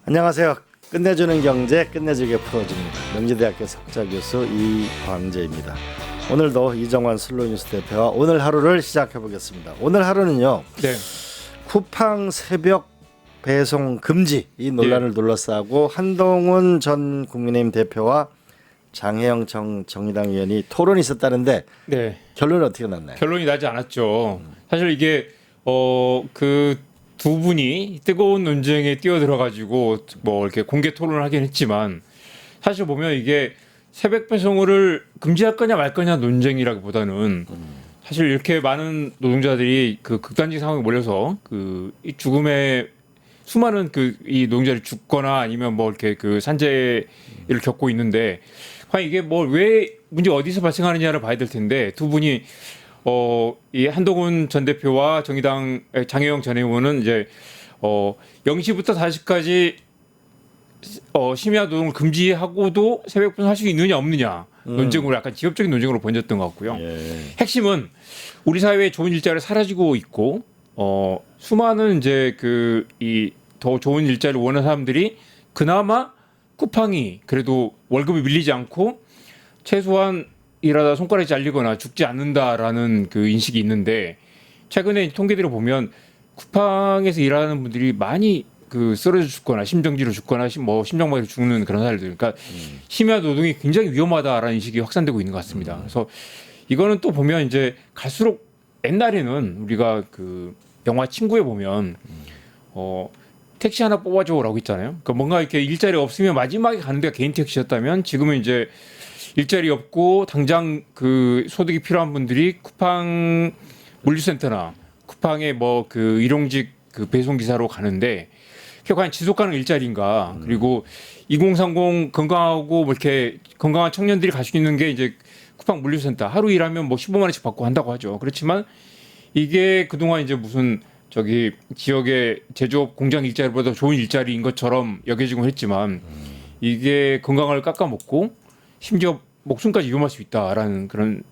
안녕하세요. 끝내주는 경제 끝내주게 풀어줍니다. 명지대학교 석좌교수 이광재입니다. 오늘도 이정환 슬로우뉴스 대표와 오늘 하루를 시작해 보겠습니다. 오늘 하루는요. 네. 쿠팡 새벽 배송 금지 이 논란을 둘러싸고 한동훈 전 국민의힘 대표와 장혜영 정의당 의원이 토론이 있었다는데 네. 결론은 어떻게 났나요? 결론이 나지 않았죠. 사실 이게 그 두 분이 뜨거운 논쟁에 뛰어들어가지고 뭐 이렇게 공개 토론을 하긴 했지만 사실 보면 이게 새벽 배송을 금지할 거냐 말 거냐 논쟁이라기보다는 사실 이렇게 많은 노동자들이 그 극단적 상황에 몰려서 그 이 죽음의 수많은 그 이 노동자를 죽거나 아니면 뭐 이렇게 그 산재를 겪고 있는데 과연 이게 뭐 왜 문제가 어디서 발생하느냐를 봐야 될 텐데 두 분이 이 한동훈 전 대표와 정의당 장혜영 전 의원은 이제 0시부터 4시까지 심야 노동을 금지하고도 새벽 배송 할 수 있느냐 없느냐 논쟁으로 약간 지엽적인 논쟁으로 번졌던 것 같고요. 예. 핵심은 우리 사회에 좋은 일자리가 사라지고 있고 수많은 이제 그 이 더 좋은 일자리를 원하는 사람들이 그나마 쿠팡이 그래도 월급이 밀리지 않고 최소한 일하다 손가락이 잘리거나 죽지 않는다라는 그 인식이 있는데 최근에 통계들을 보면 쿠팡에서 일하는 분들이 많이 그 쓰러져 죽거나 심정지로 죽거나 뭐 심장마비로 죽는 그런 사례들. 그러니까 심야 노동이 굉장히 위험하다라는 인식이 확산되고 있는 것 같습니다. 그래서 이거는 또 보면 이제 갈수록 옛날에는 우리가 그 영화 친구에 보면 택시 하나 뽑아줘라고 했잖아요. 그러니까 뭔가 이렇게 일자리 없으면 마지막에 가는 데가 개인 택시였다면 지금은 이제 일자리 없고 당장 그 소득이 필요한 분들이 쿠팡 물류센터나 쿠팡의 뭐 그 일용직 그 배송 기사로 가는데 그게 과연 지속 가능 일자리인가? 그리고 2030 건강하고 뭐 이렇게 건강한 청년들이 갈 수 있는 게 이제 쿠팡 물류센터 하루 일하면 뭐 15만 원씩 받고 한다고 하죠. 그렇지만 이게 그동안 이제 무슨 저기 지역의 제조업 공장 일자리보다 좋은 일자리인 것처럼 여겨지곤 했지만 이게 건강을 깎아먹고 심지어 목숨까지 위험할 수 있다라는 그런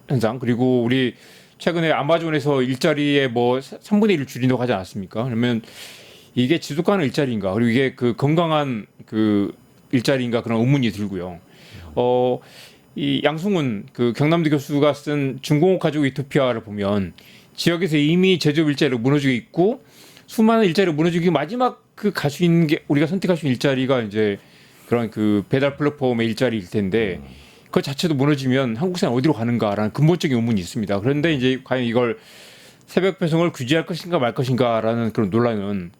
현상. 그리고 우리 최근에 아마존에서 일자리에 뭐 3분의 1을 줄인다고 하지 않았습니까? 그러면 이게 지속 가능 일자리인가? 그리고 이게 그 건강한 그 일자리인가 그런 의문이 들고요. 이 양승훈 그 경남대 교수가 쓴 중공업 가족 유토피아를 보면 지역에서 이미 제조업 일자리가 무너지고 있고 수많은 일자리가 무너지기 마지막 그 갈 수 있는 게 우리가 선택할 수 있는 일자리가 이제 그런 그 배달 플랫폼의 일자리일 텐데 그 자체도 무너지면 한국 사람 어디로 가는가라는 근본적인 의문이 있습니다. 그런데 이제 과연 이걸 새벽 배송을 규제할 것인가 말 것인가라는 그런 논란은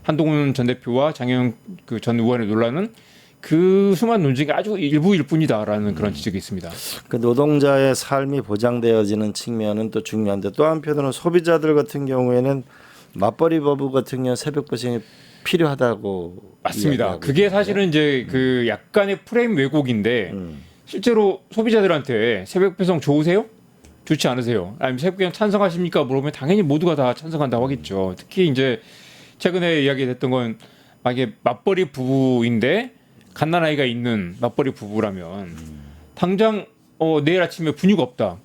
한동훈 전 대표와 장혜영 그 전 의원의 논란은 그 수많은 논쟁이 아주 일부일 뿐이다라는 그런 지적이 있습니다. 그 노동자의 삶이 보장되어지는 측면은 또 중요한데 또 한편으로는 소비자들 같은 경우에는 맞벌이 부부 같은 경우 새벽 배송이 필요하다고 맞습니다. 그게 사실은 이제 그 약간의 프레임 왜곡인데 실제로 소비자들한테 새벽 배송 좋으세요? 좋지 않으세요? 아니면 새벽 배송 찬성하십니까? 물어보면 당연히 모두가 다 찬성한다고 하겠죠. 특히 이제 최근에 이야기됐던 건 만약에 맞벌이 부부인데 갓난아이가 있는 맞벌이 부부라면 당장 내일 아침에 분유가 없다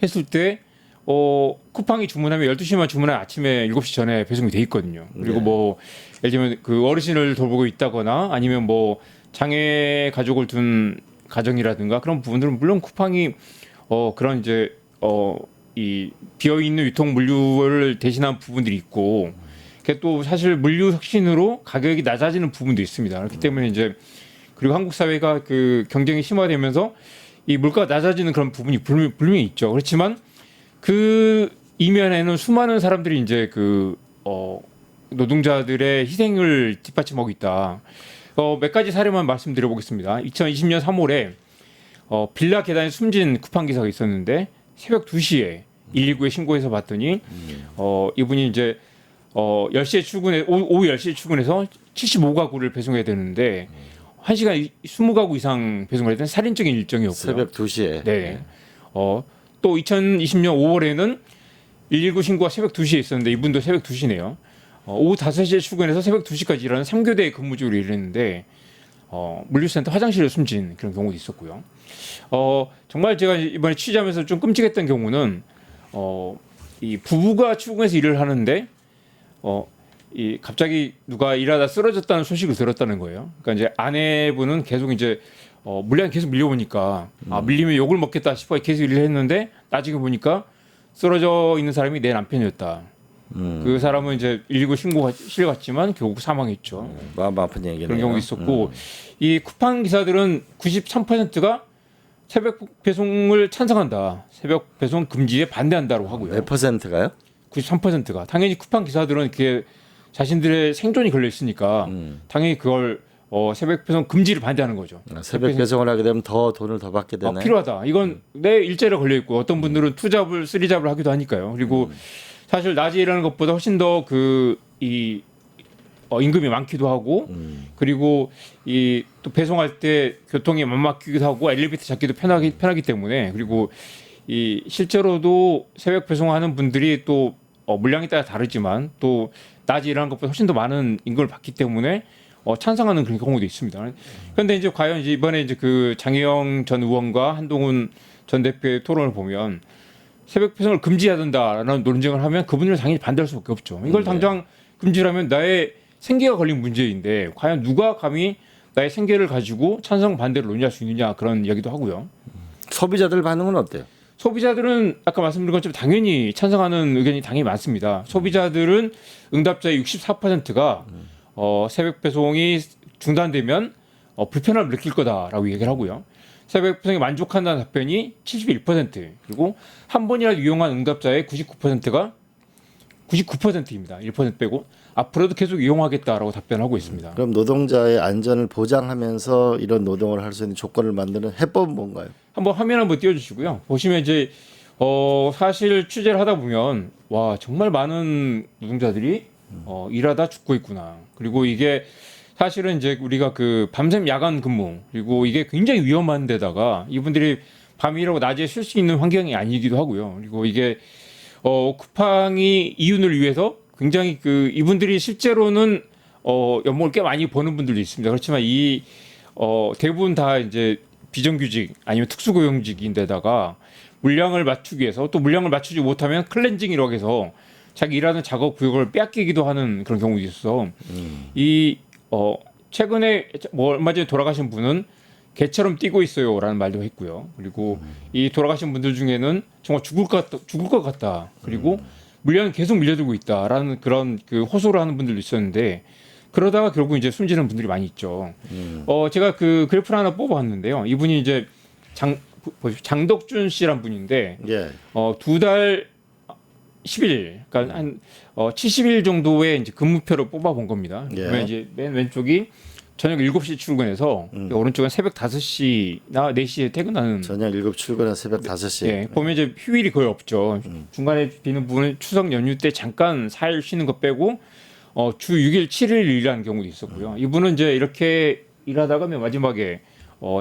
했을 때 쿠팡이 주문하면 12시만 주문하면 아침에 7시 전에 배송이 돼 있거든요. 그리고 뭐 예를 들면 그 어르신을 돌보고 있다거나 아니면 뭐 장애 가족을 둔 가정이라든가 그런 부분들은 물론 쿠팡이 그런 이제 이 비어 있는 유통 물류를 대신한 부분들이 있고 그게 또 사실 물류 혁신으로 가격이 낮아지는 부분도 있습니다. 그렇기 때문에 이제 그리고 한국 사회가 그 경쟁이 심화되면서 이 물가가 낮아지는 그런 부분이 분명히 있죠. 그렇지만 그 이면에는 수많은 사람들이 이제 그 노동자들의 희생을 뒷받침하고 있다. 몇 가지 사례만 말씀드려보겠습니다. 2020년 3월에 빌라 계단에 숨진 쿠팡 기사가 있었는데 새벽 2시에 119에 신고해서 봤더니 이분이 이제 10시에 출근해 오후 10시에 출근해서 75가구를 배송해야 되는데 1시간 20가구 이상 배송을 했던 살인적인 일정이었고요. 새벽 2시에. 네. 또 2020년 5월에는 119 신고가 새벽 2시에 있었는데 이분도 새벽 2시네요. 오후 5시에 출근해서 새벽 2시까지 일하는 3교대 근무직으로 일했는데 물류센터 화장실에 숨진 그런 경우도 있었고요. 정말 제가 이번에 취재하면서 좀 끔찍했던 경우는 이 부부가 출근해서 일을 하는데 이 갑자기 누가 일하다 쓰러졌다는 소식을 들었다는 거예요. 그러니까 이제 아내분은 계속 이제 물량이 계속 밀려오니까 밀리면 욕을 먹겠다 싶어 계속 일을 했는데 나중에 보니까 쓰러져 있는 사람이 내 남편이었다. 그 사람은 이제 119 신고가 실려갔지만 결국 사망했죠. 마음 아픈 얘기네요. 그런 경우도 있었고 이 쿠팡 기사들은 93%가 새벽 배송을 찬성한다. 새벽 배송 금지에 반대한다고 하고요. 몇 퍼센트가요? 93%가 당연히 쿠팡 기사들은 그게 자신들의 생존이 걸려 있으니까 당연히 그걸 새벽 배송 금지를 반대하는 거죠. 새벽 배송을 하게 되면 더 돈을 더 받게 되네. 필요하다. 이건 내 일자리가 걸려 있고 어떤 분들은 투잡을 쓰리잡을 하기도 하니까요. 그리고 사실 낮에 일하는 것보다 훨씬 더 임금이 많기도 하고 그리고 이 또 배송할 때 교통이 막히기도 하고 엘리베이터 잡기도 편하기 때문에 그리고 이 실제로도 새벽 배송하는 분들이 또 물량에 따라 다르지만 또 낮에 일하는 것보다 훨씬 더 많은 임금을 받기 때문에 찬성하는 그런 경우도 있습니다. 그런데 이제 과연 이제 이번에 이제 그 장혜영 전 의원과 한동훈 전 대표의 토론을 보면 새벽 배송을 금지해야 된다라는 논쟁을 하면 그분들 당연히 반대할 수밖에 없죠. 이걸 당장 금지하면 나의 생계가 걸린 문제인데 과연 누가 감히 나의 생계를 가지고 찬성 반대를 논의할 수 있느냐 그런 이야기도 하고요. 소비자들 반응은 어때요? 소비자들은 아까 말씀드린 것처럼 당연히 찬성하는 의견이 당연히 많습니다. 소비자들은 응답자의 64%가 새벽 배송이 중단되면 불편함을 느낄 거다라고 얘기를 하고요. 새벽 배송에 만족한다는 답변이 71% 그리고 한 번이라도 이용한 응답자의 99%가 99%입니다. 1% 빼고 앞으로도 계속 이용하겠다라고 답변하고 있습니다. 그럼 노동자의 안전을 보장하면서 이런 노동을 할 수 있는 조건을 만드는 해법은 뭔가요? 한번 화면 한번 띄워주시고요. 보시면 이제 사실 취재를 하다 보면 와 정말 많은 노동자들이 일하다 죽고 있구나. 그리고 이게 사실은 이제 우리가 그 밤샘 야간 근무 그리고 이게 굉장히 위험한 데다가 이분들이 밤이라고 낮에 쉴 수 있는 환경이 아니기도 하고요. 그리고 이게 쿠팡이 이윤을 위해서 굉장히 이분들이 실제로는 연봉을 꽤 많이 버는 분들도 있습니다. 그렇지만 대부분 다 이제 비정규직 아니면 특수고용직인데다가 물량을 맞추기 위해서 또 물량을 맞추지 못하면 클렌징이라고 해서 자기 일하는 작업 구역을 빼앗기기도 하는 그런 경우도 있어서 최근에 얼마 전에 돌아가신 분은 개처럼 뛰고 있어요라는 말도 했고요. 그리고 이 돌아가신 분들 중에는 정말 죽을 것 같다. 그리고 물량이 계속 밀려들고 있다라는 그런 호소를 하는 분들도 있었는데 그러다가 결국 이제 숨지는 분들이 많이 있죠. 제가 그 그래프를 하나 뽑아왔는데요. 이분이 이제 장덕준 씨란 분인데 두 달 10일, 그러니까 한 70일 정도의 이제 근무표를 뽑아본 겁니다. 그러면 이제 맨 왼쪽이 저녁 7시 출근해서 오른쪽은 새벽 5시나 4시에 퇴근하는 저녁 7시 출근해서 새벽 5시. 예, 보면 이제 휴일이 거의 없죠. 중간에 비는 부분은 추석 연휴 때 잠깐 4일 쉬는 거 빼고 주 6일 7일 일하는 경우도 있었고요. 이분은 이제 이렇게 일하다가 맨 마지막에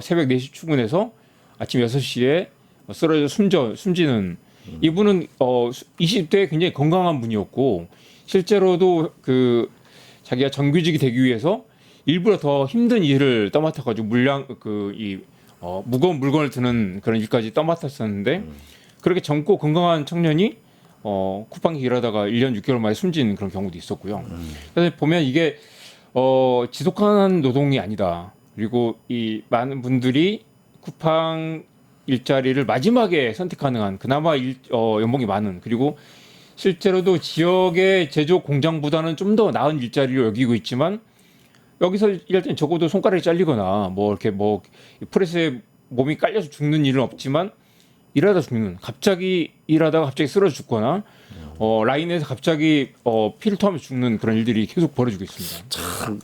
새벽 4시 출근해서 아침 6시에 쓰러져 숨지는 이분은 20대에 굉장히 건강한 분이었고 실제로도 자기가 정규직이 되기 위해서 일부러 더 힘든 일을 떠맡아가지고 무거운 물건을 드는 그런 일까지 떠맡았었는데 그렇게 젊고 건강한 청년이 쿠팡에 일하다가 1년 6개월 만에 숨진 그런 경우도 있었고요. 그래서 보면 이게 지속하는 노동이 아니다. 그리고 이 많은 분들이 쿠팡 일자리를 마지막에 선택 가능한 그나마 연봉이 많은 그리고 실제로도 지역의 제조업 공장보다는 좀 더 나은 일자리로 여기고 있지만 여기서 일할 때는 적어도 손가락이 잘리거나 이렇게 프레스에 몸이 깔려서 죽는 일은 없지만 일하다 죽는 갑자기 일하다가 갑자기 쓰러져 죽거나 라인에서 갑자기 피를 토하면서 죽는 그런 일들이 계속 벌어지고 있습니다. 참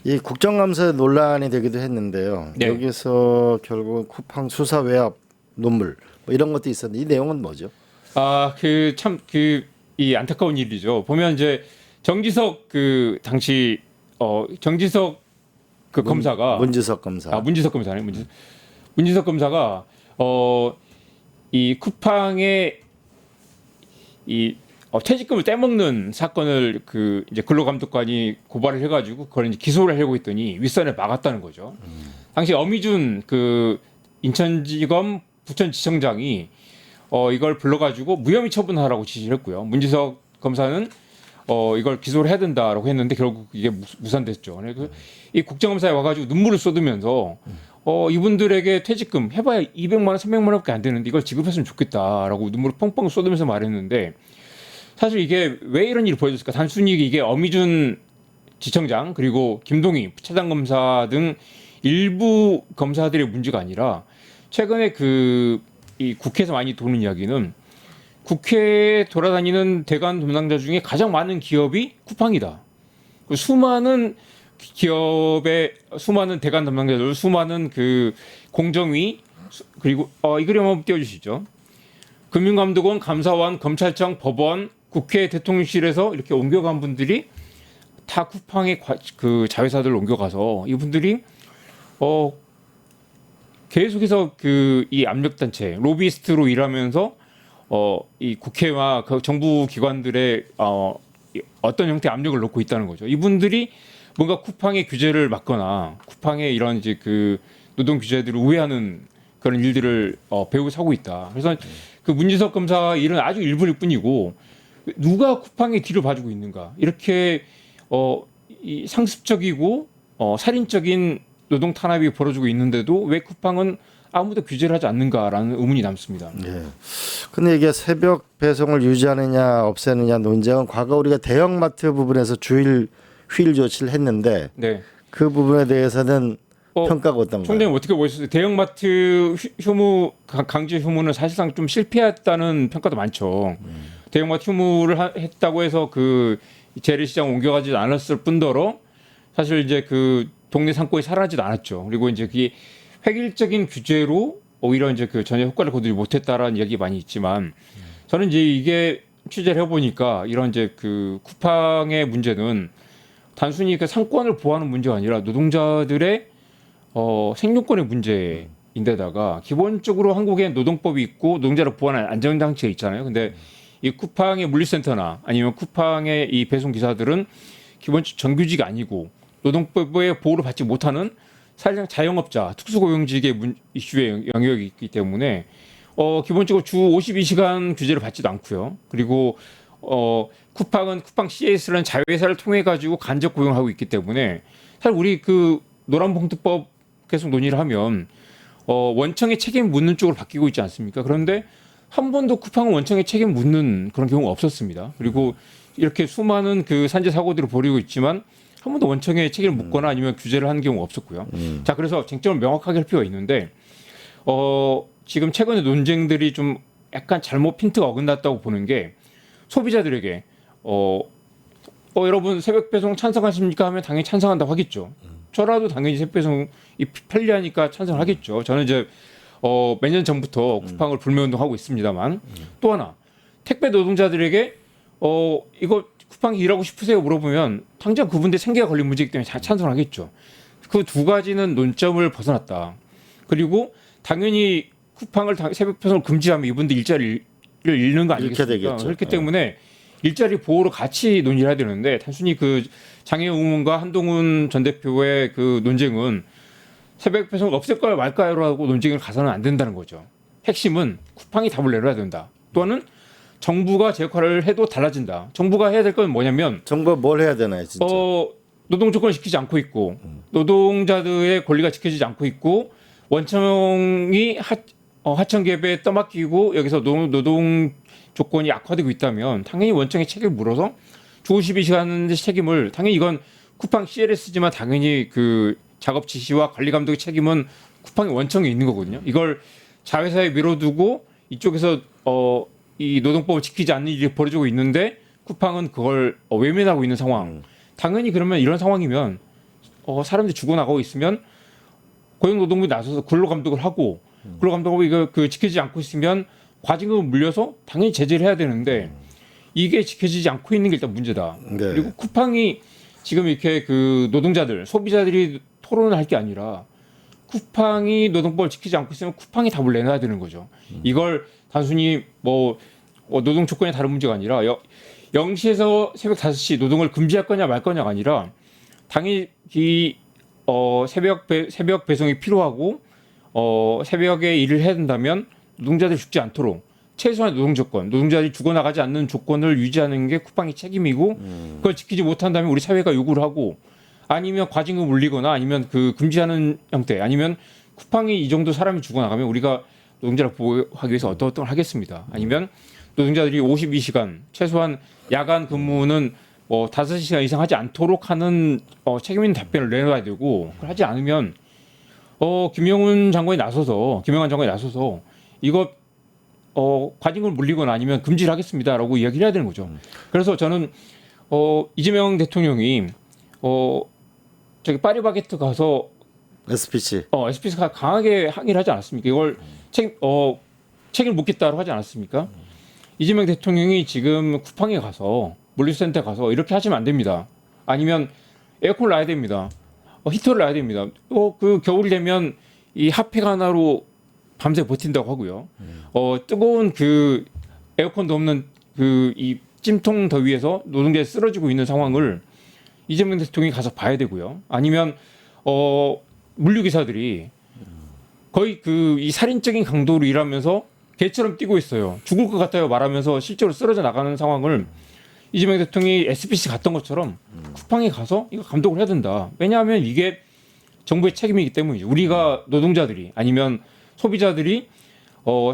이 국정감사 논란이 되기도 했는데요. 네. 여기서 결국 쿠팡 수사 외압 논물 이런 것도 있었는데 이 내용은 뭐죠? 이 안타까운 일이죠. 보면 이제 정지석 당시 정지석 검사가 문지석 검사. 문지석 검사네. 문지석 검사가 이 쿠팡의 이 퇴직금을 떼먹는 사건을 이제 근로감독관이 고발을 해가지고 그걸 이제 기소를 하려고 했더니 윗선에 막았다는 거죠. 당시 엄희준 인천지검 부천지청장이 이걸 불러가지고 무혐의 처분하라고 지시를 했고요. 문지석 검사는 이걸 기소를 해야 된다라고 했는데 결국 이게 무산됐죠. 그래서 이 국정감사에 와가지고 눈물을 쏟으면서 이분들에게 퇴직금 해봐야 200만 원, 300만 원밖에 안 되는데 이걸 지급했으면 좋겠다라고 눈물을 펑펑 쏟으면서 말했는데 사실 이게 왜 이런 일이 벌어졌을까? 단순히 이게 어미준 지청장 그리고 김동희 부차장 검사 등 일부 검사들의 문제가 아니라 최근에 이 국회에서 많이 도는 이야기는 국회에 돌아다니는 대관 담당자 중에 가장 많은 기업이 쿠팡이다. 수많은 기업의 수많은 대관 담당자들, 수많은 그 공정위 그리고 이 그림 한번 띄워주시죠. 금융감독원, 감사원, 검찰청, 법원, 국회 대통령실에서 이렇게 옮겨간 분들이 다 쿠팡의 그 자회사들을 옮겨가서 이분들이 계속해서 이 압력 단체 로비스트로 일하면서 이 국회와 그 정부 기관들의 어떤 형태의 압력을 놓고 있다는 거죠. 이분들이 뭔가 쿠팡의 규제를 막거나 쿠팡의 이런 이제 그 노동 규제들을 우회하는 그런 일들을 배우고 사고 있다. 그래서 그 문진석 검사 일은 아주 일부일 뿐이고 누가 쿠팡의 뒤를 봐주고 있는가 이렇게 이 상습적이고 살인적인 노동 탄압이 벌어지고 있는데도 왜 쿠팡은 아무도 규제를 하지 않는가라는 의문이 남습니다. 예. 근데 이게 새벽 배송을 유지하느냐 없애느냐 논쟁은 과거 우리가 대형마트 부분에서 주일 휴일 조치를 했는데 네. 그 부분에 대해서는 평가가 어떤가요? 총장님 어떻게 보셨어요? 대형마트 휴무 강제 휴무는 사실상 좀 실패했다는 평가도 많죠. 대형마트 휴무를 했다고 해서 그 재래시장 옮겨가지 않았을 뿐더러 사실 이제 그 동네 상권이 사라지도 않았죠. 그리고 이제 그게 획일적인 규제로 오히려 이제 그 전혀 효과를 거두지 못했다라는 이야기 많이 있지만 저는 이제 이게 취재를 해보니까 이런 이제 그 쿠팡의 문제는 단순히 그 상권을 보호하는 문제가 아니라 노동자들의 생존권의 문제인데다가 기본적으로 한국에 노동법이 있고 노동자를 보호하는 안전장치가 있잖아요. 근데 이 쿠팡의 물류센터나 아니면 쿠팡의 이 배송 기사들은 기본적으로 정규직이 아니고 노동법의 보호를 받지 못하는 사실상 자영업자, 특수고용직의 이슈의 영역이 있기 때문에 기본적으로 주 52시간 규제를 받지도 않고요. 그리고 쿠팡은 쿠팡 CS라는 자회사를 통해 가지고 간접 고용을 하고 있기 때문에 사실 우리 그 노란봉투법 계속 논의를 하면 원청의 책임 묻는 쪽으로 바뀌고 있지 않습니까? 그런데 한 번도 쿠팡은 원청의 책임 묻는 그런 경우가 없었습니다. 그리고 이렇게 수많은 그 산재 사고들을 벌이고 있지만 한 번도 원청의 책임을 묻거나 아니면 규제를 한 경우가 없었고요. 자, 그래서 쟁점을 명확하게 할 필요가 있는데 지금 최근에 논쟁들이 좀 약간 잘못 핀트가 어긋났다고 보는 게 소비자들에게 여러분 새벽 배송 찬성하십니까 하면 당연히 찬성한다고 하겠죠. 저라도 당연히 새벽 배송이 편리하니까 찬성하겠죠. 저는 이제 몇 년 전부터 쿠팡을 불매운동하고 있습니다만 또 하나 택배 노동자들에게 이거 쿠팡이 일하고 싶으세요 물어보면 당장 그분들 생계가 걸린 문제이기 때문에 찬성하겠죠. 그 두 가지는 논점을 벗어났다. 그리고 당연히 쿠팡을 새벽 배송을 금지하면 이분들 일자리를 잃는 거 아니겠습니까? 그렇기 때문에 일자리 보호로 같이 논의를 해야 되는데 단순히 그 장혜영 의원과 한동훈 전 대표의 그 논쟁은 새벽 배송을 없앨까요 말까요라고 논쟁을 가서는 안 된다는 거죠. 핵심은 쿠팡이 답을 내려야 된다. 또한은 정부가 제 역할을 해도 달라진다. 정부가 해야 될 건 뭐냐면 정부가 뭘 해야 되나요, 진짜? 노동 조건을 지키지 않고 있고 노동자들의 권리가 지켜지지 않고 있고 원청이 하청 개입에 떠맡기고 여기서 노동 조건이 악화되고 있다면 당연히 원청의 책임을 물어서 주 52시간 책임을 당연히 이건 쿠팡 CLS지만 당연히 그 작업 지시와 관리 감독의 책임은 쿠팡의 원청에 있는 거거든요. 이걸 자회사에 밀어두고 이쪽에서 이 노동법을 지키지 않는 일이 벌어지고 있는데 쿠팡은 그걸 외면하고 있는 상황. 당연히 그러면 이런 상황이면 사람들이 죽어나가고 있으면 고용노동부에 나서서 근로감독을 하고 근로감독이 이거 그 지키지 않고 있으면 과징금을 물려서 당연히 제재를 해야 되는데 이게 지켜지지 않고 있는 게 일단 문제다. 네. 그리고 쿠팡이 지금 이렇게 그 노동자들, 소비자들이 토론을 할 게 아니라 쿠팡이 노동법을 지키지 않고 있으면 쿠팡이 답을 내놔야 되는 거죠. 이걸 단순히 뭐 노동 조건이 다른 문제가 아니라 0시에서 새벽 5시 노동을 금지할 거냐 말 거냐가 아니라 당연히 새벽 배송이 필요하고 새벽에 일을 해야 된다면 노동자들이 죽지 않도록 최소한 노동 조건, 노동자들이 죽어나가지 않는 조건을 유지하는 게 쿠팡의 책임이고 그걸 지키지 못한다면 우리 사회가 요구를 하고 아니면 과징금 물리거나 아니면 그 금지하는 형태 아니면 쿠팡이 이 정도 사람이 죽어나가면 우리가 노동자를 보호하기 위해서 어떤 걸 하겠습니다. 아니면 노동자들이 52시간 최소한 야간 근무는 5시간 이상 하지 않도록 하는 책임 있는 답변을 내놔야 되고 그걸 하지 않으면 김영환 장관이 나서서 이거 과징금을 물리거나 아니면 금지를 하겠습니다라고 이야기를 해야 되는 거죠. 그래서 저는 이재명 대통령이 저기 파리바게트 가서 SPC가 강하게 항의를 하지 않았습니까? 이걸 책임을 묻겠다고 하지 않았습니까? 이재명 대통령이 지금 쿠팡에 가서 물류센터에 가서 이렇게 하시면 안 됩니다. 아니면 에어컨을 놔야 됩니다. 히터를 놔야 됩니다. 그 겨울이 되면 이 핫팩 하나로 밤새 버틴다고 하고요. 뜨거운 그 에어컨도 없는 그 이 찜통 더위에서 노동자들이 쓰러지고 있는 상황을 이재명 대통령이 가서 봐야 되고요. 아니면 물류기사들이 거의 그 이 살인적인 강도로 일하면서 개처럼 뛰고 있어요. 죽을 것 같아요 말하면서 실제로 쓰러져 나가는 상황을 이재명 대통령이 SPC 갔던 것처럼 쿠팡에 가서 이거 감독을 해야 된다. 왜냐하면 이게 정부의 책임이기 때문이죠. 우리가 노동자들이 아니면 소비자들이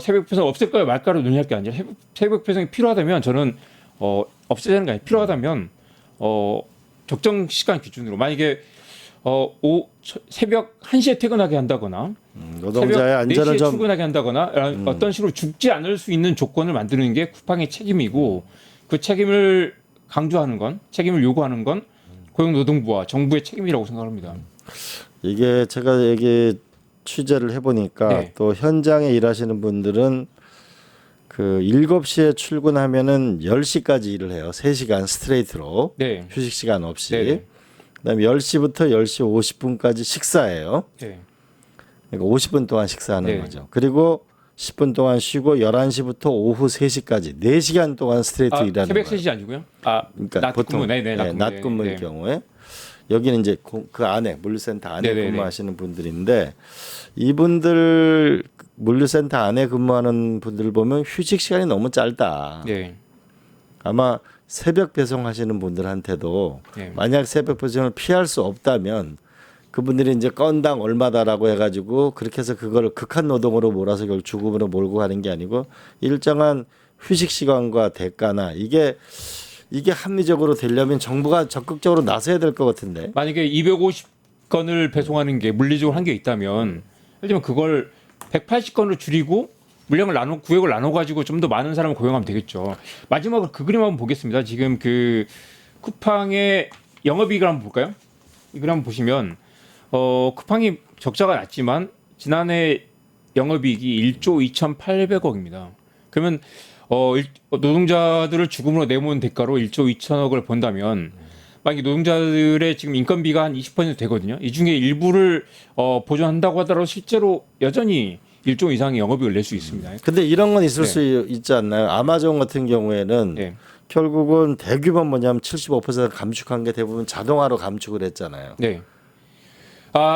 새벽 배송 없앨까요 말까를 논의할 게 아니라 새벽 배송이 필요하다면 저는 없애야 되는 게 아니라 필요하다면 적정 시간 기준으로 만약에 새벽 1시에 퇴근하게 한다거나 노동자의 안전을 4시에 좀 출근하게 한다거나 어떤 식으로 죽지 않을 수 있는 조건을 만드는 게 쿠팡의 책임이고 그 책임을 강조하는 건 책임을 요구하는 건 고용노동부와 정부의 책임이라고 생각합니다. 이게 제가 여기 취재를 해보니까 네. 또 현장에 일하시는 분들은 그 7시에 출근하면은 10시까지 일을 해요. 3시간 스트레이트로 네. 휴식 시간 없이. 네. 그다음에 10시부터 10시 50분까지 식사예요. 네. 그러니까 50분 동안 식사하는 네. 거죠. 그리고 10분 동안 쉬고 11시부터 오후 3시까지 4시간 동안 스트레이트 일하는 새벽 거예요. 3시 아니고요? 그러니까 낮 보통 근무, 낮 근무일 네. 경우에 여기는 이제 그 안에 물류센터 안에 네네네. 근무하시는 분들인데 이분들 물류센터 안에 근무하는 분들 보면 휴식 시간이 너무 짧다. 네. 아마 새벽 배송하시는 분들한테도 네. 만약 새벽 배송을 피할 수 없다면 그분들이 이제 건당 얼마다라고 해가지고 그렇게 해서 그걸 극한 노동으로 몰아서 결국 죽음으로 몰고 가는 게 아니고 일정한 휴식 시간과 대가나 이게 합리적으로 되려면 정부가 적극적으로 나서야 될 것 같은데. 만약에 250건을 배송하는 게 물리적으로 한 게 있다면 예를 들면 그걸 180건으로 줄이고 구역을 나눠 가지고 좀 더 많은 사람을 고용하면 되겠죠. 마지막으로 그 그림 한번 보겠습니다. 지금 그 쿠팡의 영업이익을 한번 볼까요? 이 그림 한번 보시면 쿠팡이 적자가 났지만 지난해 영업이익이 1조 2,800억입니다. 그러면 노동자들을 죽음으로 내모은 대가로 1조 2천억을 번다면 만약에 노동자들의 지금 인건비가 한 20% 되거든요. 이 중에 일부를 보존한다고 하더라도 실제로 여전히 1조 이상의 영업이익을 낼 수 있습니다. 근데 이런 건 있을 네. 수 있지 않나요? 아마존 같은 경우에는 네. 결국은 대규모 뭐냐면 75% 감축한 게 대부분 자동화로 감축을 했잖아요. 네.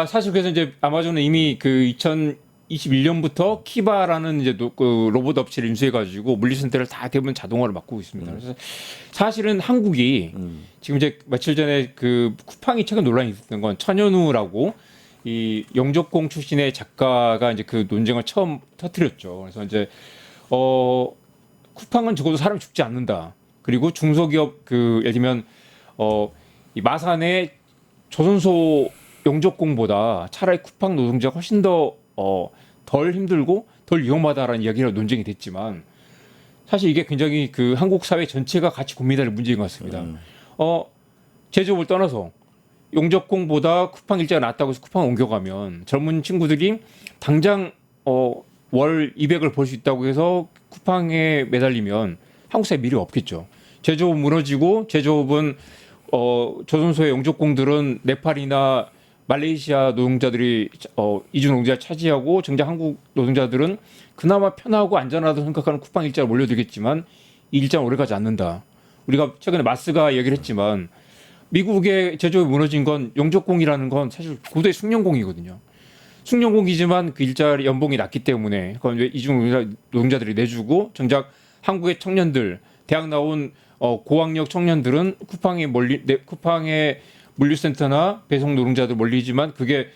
사실 그래서 이제 아마존은 이미 그 2021년부터 키바라는 이제 그 로봇 업체를 인수해가지고 물류센터를 다 대부분 자동화로 바꾸고 있습니다. 그래서 사실은 한국이 지금 이제 며칠 전에 그 쿠팡이 최근 논란이 있었던 건 천연우라고 이 영적공 출신의 작가가 이제 그 논쟁을 처음 터뜨렸죠. 그래서 이제 쿠팡은 적어도 사람이 죽지 않는다. 그리고 중소기업 그 예를 들면 이 마산의 조선소 영적공보다 차라리 쿠팡 노동자가 훨씬 더 덜 힘들고 덜 위험하다라는 이야기가 논쟁이 됐지만 사실 이게 굉장히 그 한국 사회 전체가 같이 고민할 문제인 것 같습니다. 제조업을 떠나서 용접공보다 쿠팡 일자가 낫다고 해서 쿠팡 옮겨가면 젊은 친구들이 당장 월 200을 벌 수 있다고 해서 쿠팡에 매달리면 한국 사회 미래가 없겠죠. 제조업 무너지고 제조업은 조선소의 용접공들은 네팔이나 말레이시아 노동자들이 이주 노동자 차지하고 정작 한국 노동자들은 그나마 편하고 안전하다고 생각하는 쿠팡 일자를 몰려들겠지만 이 일자는 오래가지 않는다. 우리가 최근에 마스가 얘기를 했지만 미국의 제조업이 무너진 건 영적공이라는 건 사실 고도의 숙련공이거든요. 숙련공이지만 그 일자리 연봉이 낮기 때문에 그건 왜 이중 노동자들이 내주고 정작 한국의 청년들 대학 나온 고학력 청년들은 쿠팡의 물류센터나 배송 노동자들 몰리지만 그게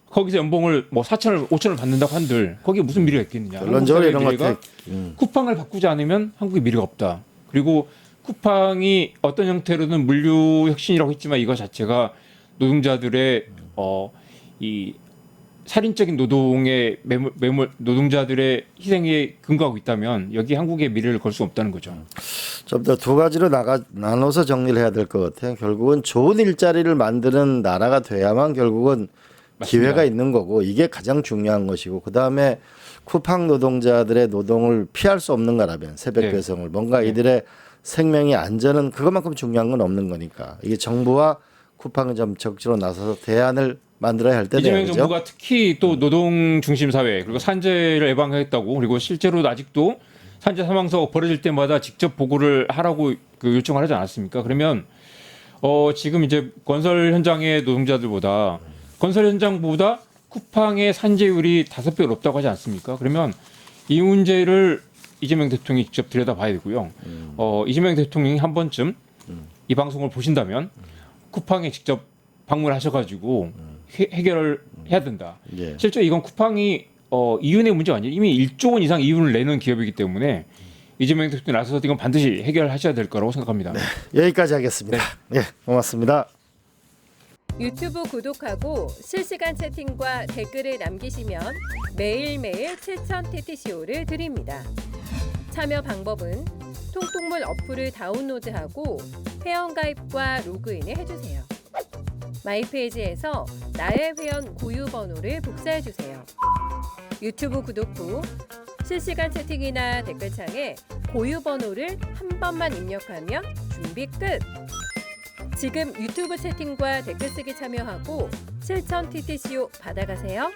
거기서 연봉을 뭐 4천을 5천을 받는다고 한들 거기에 무슨 미래가 있겠느냐. 결론적으로 이런 미래가 것들 쿠팡을 바꾸지 않으면 한국의 미래가 없다. 그리고 쿠팡이 어떤 형태로든 물류 혁신이라고 했지만 이거 자체가 노동자들의 이 살인적인 노동의 매몰 노동자들의 희생에 근거하고 있다면 여기 한국의 미래를 걸 수 없다는 거죠. 좀 더 두 가지로 나눠서 정리를 해야 될 것 같아요. 결국은 좋은 일자리를 만드는 나라가 돼야만 결국은 맞습니다. 기회가 있는 거고 이게 가장 중요한 것이고 그다음에 쿠팡 노동자들의 노동을 피할 수 없는 거라면 새벽 네. 배송을 뭔가 이들의 생명의 안전은 그것만큼 중요한 건 없는 거니까 이게 정부와 쿠팡이 좀 적극적으로 나서서 대안을 만들어야 할 때네요. 이재명 그죠? 정부가 특히 또 노동 중심 사회 그리고 산재를 예방하겠다고 그리고 실제로 아직도 산재 사망사고 벌어질 때마다 직접 보고를 하라고 그 요청을 하지 않았습니까? 그러면 지금 이제 건설 현장의 노동자들보다 건설 현장보다 쿠팡의 산재율이 5배 높다고 하지 않습니까? 그러면 이 문제를 이재명 대통령이 직접 들여다봐야 되고요. 이재명 대통령이 한 번쯤 이 방송을 보신다면 쿠팡에 직접 방문하셔가지고 해결을 해야 된다. 예. 실제 이건 쿠팡이 이윤의 문제가 아니에요. 이미 1조 원 이상 이윤을 내는 기업이기 때문에 이재명 대통령이 나서서 이건 반드시 해결하셔야 될 거라고 생각합니다. 여기까지 하겠습니다. 예, 고맙습니다. 유튜브 구독하고 실시간 채팅과 댓글을 남기시면 매일매일 7천 TTCO를 드립니다. 참여 방법은 통통물 어플을 다운로드하고 회원가입과 로그인을 해주세요. 마이페이지에서 나의 회원 고유 번호를 복사해주세요. 유튜브 구독 후 실시간 채팅이나 댓글창에 고유 번호를 한 번만 입력하면 준비 끝! 지금 유튜브 채팅과 댓글 쓰기 참여하고 실천 TTCO 받아가세요.